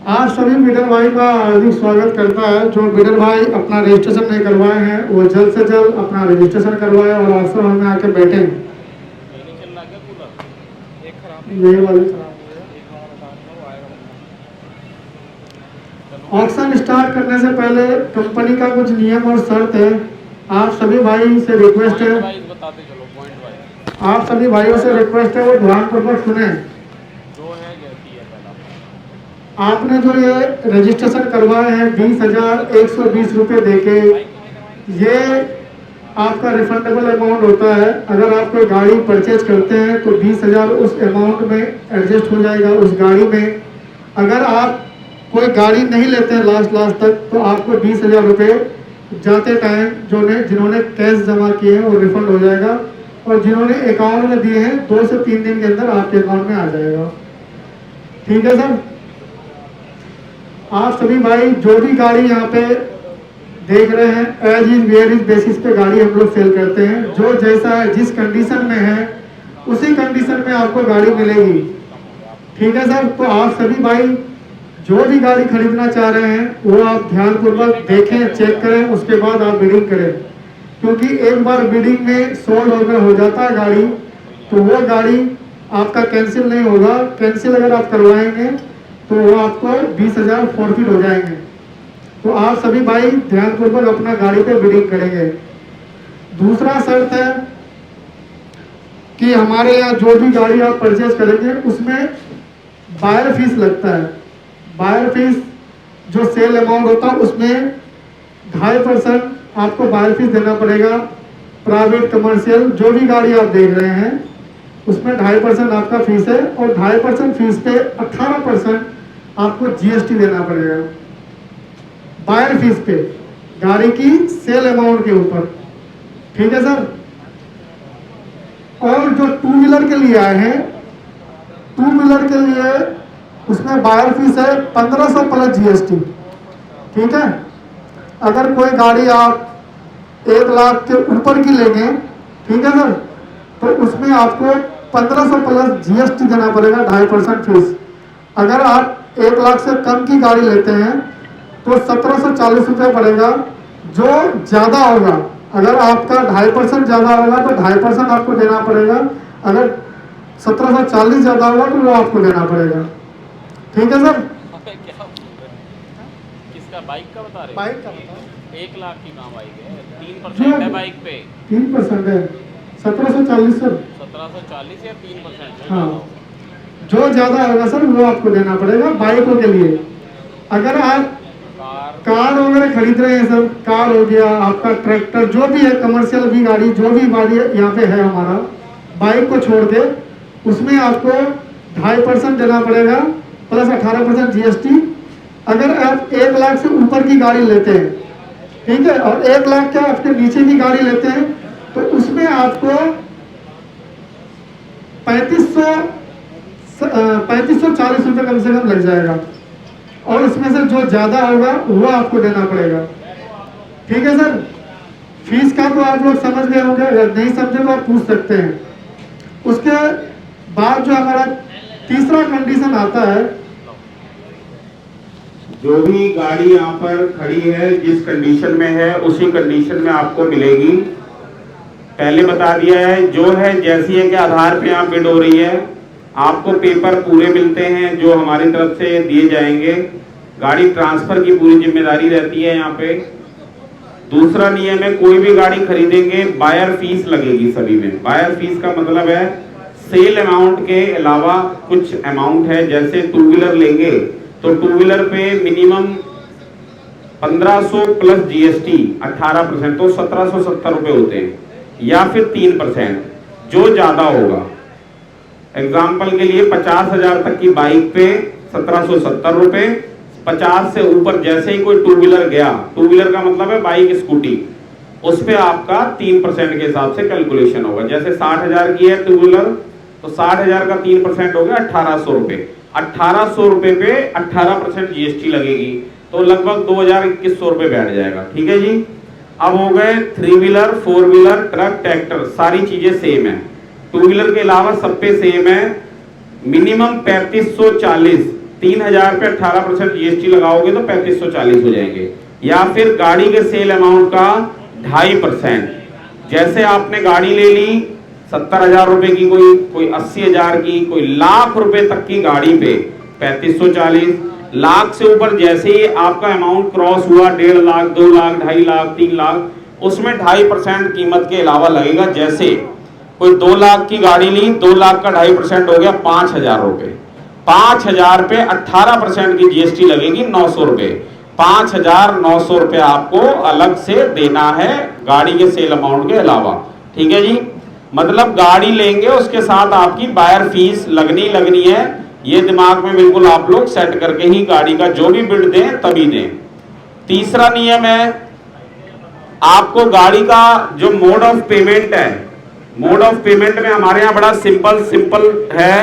आज सभी बिडर भाई का हार्दिक स्वागत करता है। जो बिडर भाई अपना रजिस्ट्रेशन नहीं करवाए हैं वो जल्द से जल्द अपना रजिस्ट्रेशन करवाए और आश्रम में आके बैठे। यही वाली खराब हो। ऑक्शन स्टार्ट करने से पहले कंपनी का कुछ नियम और शर्त है। आप सभी भाई से रिक्वेस्ट है, आप सभी भाइयों से रिक्वेस्ट है वो ध्यानपूर्वक सुने। आपने जो ये रजिस्ट्रेशन करवाए हैं 20,120 रुपये देके, ये आपका रिफंडेबल अमाउंट होता है। अगर आप कोई गाड़ी परचेज करते हैं तो 20,000 उस अमाउंट में एडजस्ट हो जाएगा उस गाड़ी में। अगर आप कोई गाड़ी नहीं लेते हैं लास्ट तक तो आपको 20,000 रुपये जाते टाइम जिन्होंने कैश जमा किए हैं वो रिफंड हो जाएगा, और जिन्होंने अकाउंट में दिए हैं 2 से 3 दिन के अंदर आपके अकाउंट में आ जाएगा। ठीक है सर। आप सभी भाई जो भी गाड़ी यहाँ पे देख रहे हैं as is where is basis पे गाड़ी हम लोग सेल करते हैं। जो जैसा है जिस कंडीशन में है उसी कंडीशन में आपको गाड़ी मिलेगी। ठीक है सर। तो आप सभी भाई जो भी गाड़ी खरीदना चाह रहे हैं वो आप ध्यानपूर्वक देखें, चेक करें, उसके बाद आप बिडिंग करें। क्योंकि एक बार बिडिंग में सोल्ड अगर हो जाता है गाड़ी तो वो गाड़ी आपका कैंसिल नहीं होगा। कैंसिल अगर आप करवाएंगे तो वो आपको 20,000 फॉरफिट हो जाएंगे। तो आप सभी भाई ध्यानपूर्वक अपना गाड़ी पे बिडिंग करेंगे। दूसरा शर्त है कि हमारे यहाँ जो भी गाड़ी आप परचेज करेंगे उसमें बायर फीस लगता है। बायर फीस जो सेल अमाउंट होता है उसमें 2.5% आपको बायर फीस देना पड़ेगा। प्राइवेट कमर्शियल जो भी गाड़ी आप देख रहे हैं उसमें 2.5% आपका फीस है, और 2.5% फीस पे 18% आपको जीएसटी देना पड़ेगा बायर फीस पे, गाड़ी की सेल अमाउंट के ऊपर। ठीक है सर। और जो टू व्हीलर के लिए आए हैं, टू व्हीलर के लिए उसमें बायर फीस है 1500 प्लस जीएसटी। ठीक है। अगर कोई गाड़ी आप 1 लाख के ऊपर की लेंगे, ठीक है सर, तो उसमें आपको 1500 प्लस जीएसटी देना पड़ेगा, 2.5% फीस। अगर आप 1 लाख से कम की गाड़ी लेते हैं तो 1740 रुपये पड़ेगा। जो ज़्यादा होगा, अगर आपका 2.5% ज़्यादा होगा तो 2.5% आपको देना पड़ेगा। अगर 1740 ज़्यादा होगा तो वो आपको देना पड़ेगा। ठीक है सर। किसका बाइक का बता रहे? बाइक का बताओ। 1 लाख की कहाँ बाइक है? 3% है बाइक पे। 3% है 1740 सर। 1740 या 3%? हाँ, जो ज़्यादा होगा सर वो आपको देना पड़ेगा बाइकों के लिए। अगर आप कार वगैरह खरीद रहे हैं सर, कार हो गया आपका, ट्रैक्टर, जो भी है कमर्शियल भी गाड़ी, जो भी गाड़ी यहाँ पे है हमारा, बाइक को छोड़ के उसमें आपको 2.5% देना पड़ेगा प्लस 18% जीएसटी। अगर आप 1 लाख से ऊपर की गाड़ी लेते हैं, ठीक है, और 1 लाख के आपके नीचे की गाड़ी लेते हैं तो उसमें आपको 3540 रुपये कम से कम लग जाएगा, और उसमें से जो ज़्यादा होगा वो आपको देना पड़ेगा। ठीक है सर। फीस का तो आप लोग समझ गए होंगे, अगर नहीं समझे तो आप पूछ सकते हैं। उसके बाद जो हमारा तीसरा कंडीशन आता है, जो भी गाड़ी यहाँ पर खड़ी है जिस कंडीशन में है उसी कंडीशन में आपको मिलेगी। पहले बता दिया है, जो है जैसी है के आधार पे यहाँ बिड हो रही है, आपको पेपर पूरे मिलते हैं जो हमारी तरफ से दिए जाएंगे। गाड़ी ट्रांसफर की पूरी जिम्मेदारी रहती है यहाँ पे। दूसरा नियम है, कोई भी गाड़ी खरीदेंगे बायर फीस लगेगी सभी में। बायर फीस का मतलब है सेल अमाउंट के अलावा कुछ अमाउंट है। जैसे टू व्हीलर लेंगे तो टू व्हीलर पे मिनिमम 1500 प्लस जीएसटी 18%, तो 1770 रुपए होते हैं, या फिर 3% जो ज्यादा होगा। एग्जाम्पल के लिए 50,000 तक की बाइक पे 1770 रुपए, 50 से ऊपर जैसे ही कोई टू व्हीलर गया, टू व्हीलर का मतलब है बाइक स्कूटी, उस पे आपका 3% के हिसाब से कैलकुलेशन होगा। जैसे 60,000 की है टू व्हीलर तो 60,000 का 3% हो गया 1800 रुपए। 1800 रुपए पे 18% जीएसटी लगेगी, तो लगभग 2,2100 रुपए बैठ जाएगा। ठीक है जी। अब हो गए 3 व्हीलर, 4 व्हीलर, ट्रक, ट्रैक्टर, सारी चीजें सेम है। टू व्हीलर के अलावा सब पे सेम है। मिनिमम 3540 3,000 पे 18% जीएसटी लगाओगे तो 3540 हो जाएंगे। या फिर गाड़ी के सेल अमाउंट का 2.5%, जैसे आपने गाड़ी ले ली 70,000 रुपए की, कोई 80,000 की, कोई लाख रुपए तक की गाड़ी पे 3540, लाख से ऊपर जैसे ही आपका अमाउंट क्रॉस हुआ 1.5 लाख, 2 लाख, 2.5 लाख, 3 लाख, उसमें 2.5% कीमत के अलावा लगेगा। जैसे कोई 2 लाख की गाड़ी ली, 2 लाख का 2.5% हो गया 5,000 रुपए। 5,000 पे 18% की जीएसटी लगेगी 900 रुपए। 5,900 रुपए आपको अलग से देना है गाड़ी के सेल अमाउंट के अलावा। ठीक है जी, मतलब गाड़ी लेंगे उसके साथ आपकी बायर फीस लगनी है। ये दिमाग में बिल्कुल आप लोग सेट करके ही गाड़ी का जो भी बिड दें तभी दें। तीसरा नियम है, आपको गाड़ी का जो मोड ऑफ पेमेंट है, मोड ऑफ पेमेंट में हमारे यहाँ बड़ा सिंपल है।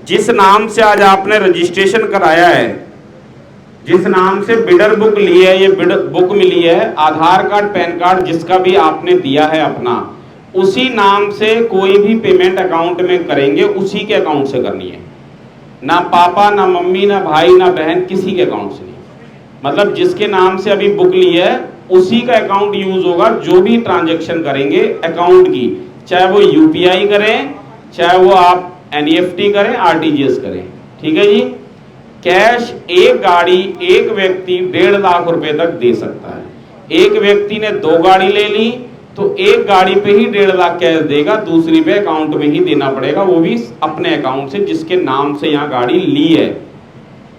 जिस नाम से आज आपने रजिस्ट्रेशन कराया है, जिस नाम से बिडर बुक ली है, ये बिडर बुक मिली है, आधार कार्ड, पैन कार्ड जिसका भी आपने दिया है अपना, उसी नाम से कोई भी पेमेंट अकाउंट में करेंगे, उसी के अकाउंट से करनी है। ना पापा, ना मम्मी, ना भाई, ना बहन, किसी के अकाउंट से नहीं। मतलब जिसके नाम से अभी बुक ली है उसी का अकाउंट यूज होगा। जो भी ट्रांजैक्शन करेंगे अकाउंट की, चाहे वो यूपीआई करें, चाहे वो आप एनईएफटी करें, आरटीजीएस करें। ठीक है जी, कैश एक गाड़ी एक व्यक्ति 1.5 लाख रुपए तक दे सकता है। एक व्यक्ति ने 2 गाड़ी ले ली तो एक गाड़ी पे ही 1.5 लाख कैश देगा, दूसरी पे अकाउंट में ही देना पड़ेगा, वो भी अपने अकाउंट से जिसके नाम से यहाँ गाड़ी ली है।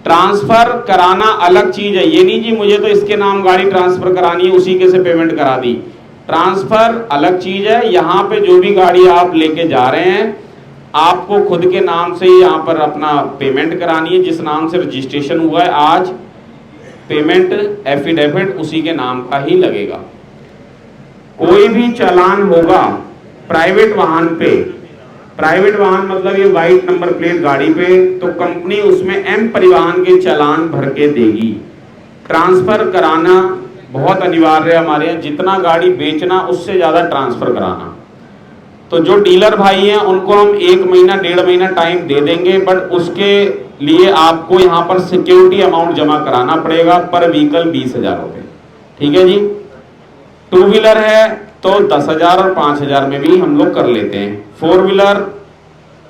ट्रांसफर कराना अलग चीज है, ये नहीं जी मुझे तो इसके नाम गाड़ी ट्रांसफर करानी है उसी के से पेमेंट करा दी। ट्रांसफर अलग चीज है। यहाँ पे जो भी गाड़ी आप लेके जा रहे हैं आपको खुद के नाम से ही यहाँ पर अपना पेमेंट करानी है। जिस नाम से रजिस्ट्रेशन हुआ है आज, पेमेंट एफिडेविट उसी के नाम का ही लगेगा। कोई भी चालान होगा प्राइवेट वाहन पे, प्राइवेट वाहन मतलब ये वाइट नंबर प्लेट गाड़ी पे, तो कंपनी उसमें एम परिवहन के चालान भर के देगी। ट्रांसफर कराना बहुत अनिवार्य है हमारे यहाँ, जितना गाड़ी बेचना उससे ज्यादा ट्रांसफर कराना। तो जो डीलर भाई हैं उनको हम 1 महीना 1.5 महीना टाइम दे देंगे, बट उसके लिए आपको यहाँ पर सिक्योरिटी अमाउंट जमा कराना पड़ेगा, पर व्हीकल 20,000 रुपए। ठीक है जी, 2 व्हीलर है तो 10,000 और 5,000 में भी हम लोग कर लेते हैं। 4 व्हीलर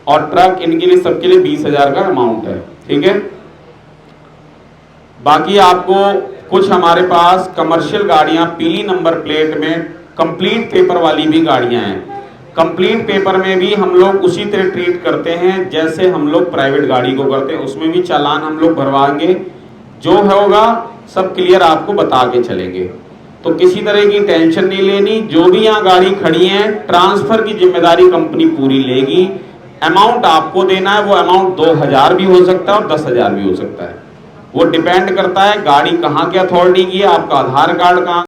और ट्रक इनके लिए सबके लिए 20,000 का अमाउंट है। ठीक है, बाकी आपको कुछ हमारे पास कमर्शियल गाड़ियां पीली नंबर प्लेट में कंप्लीट पेपर वाली भी गाड़ियां हैं। कंप्लीट पेपर में भी हम लोग उसी तरह ट्रीट करते हैं जैसे हम लोग प्राइवेट गाड़ी को करते हैं, उसमें भी चालान हम लोग भरवाएंगे। जो होगा सब क्लियर आपको बता के चलेंगे, तो किसी तरह की टेंशन नहीं लेनी। जो भी यहाँ गाड़ी खड़ी है ट्रांसफर की जिम्मेदारी कंपनी पूरी लेगी। अमाउंट आपको देना है, वो अमाउंट 2,000 भी हो सकता है और 10,000 भी हो सकता है। वो डिपेंड करता है गाड़ी कहाँ के अथॉरिटी की है, आपका आधार कार्ड कहाँ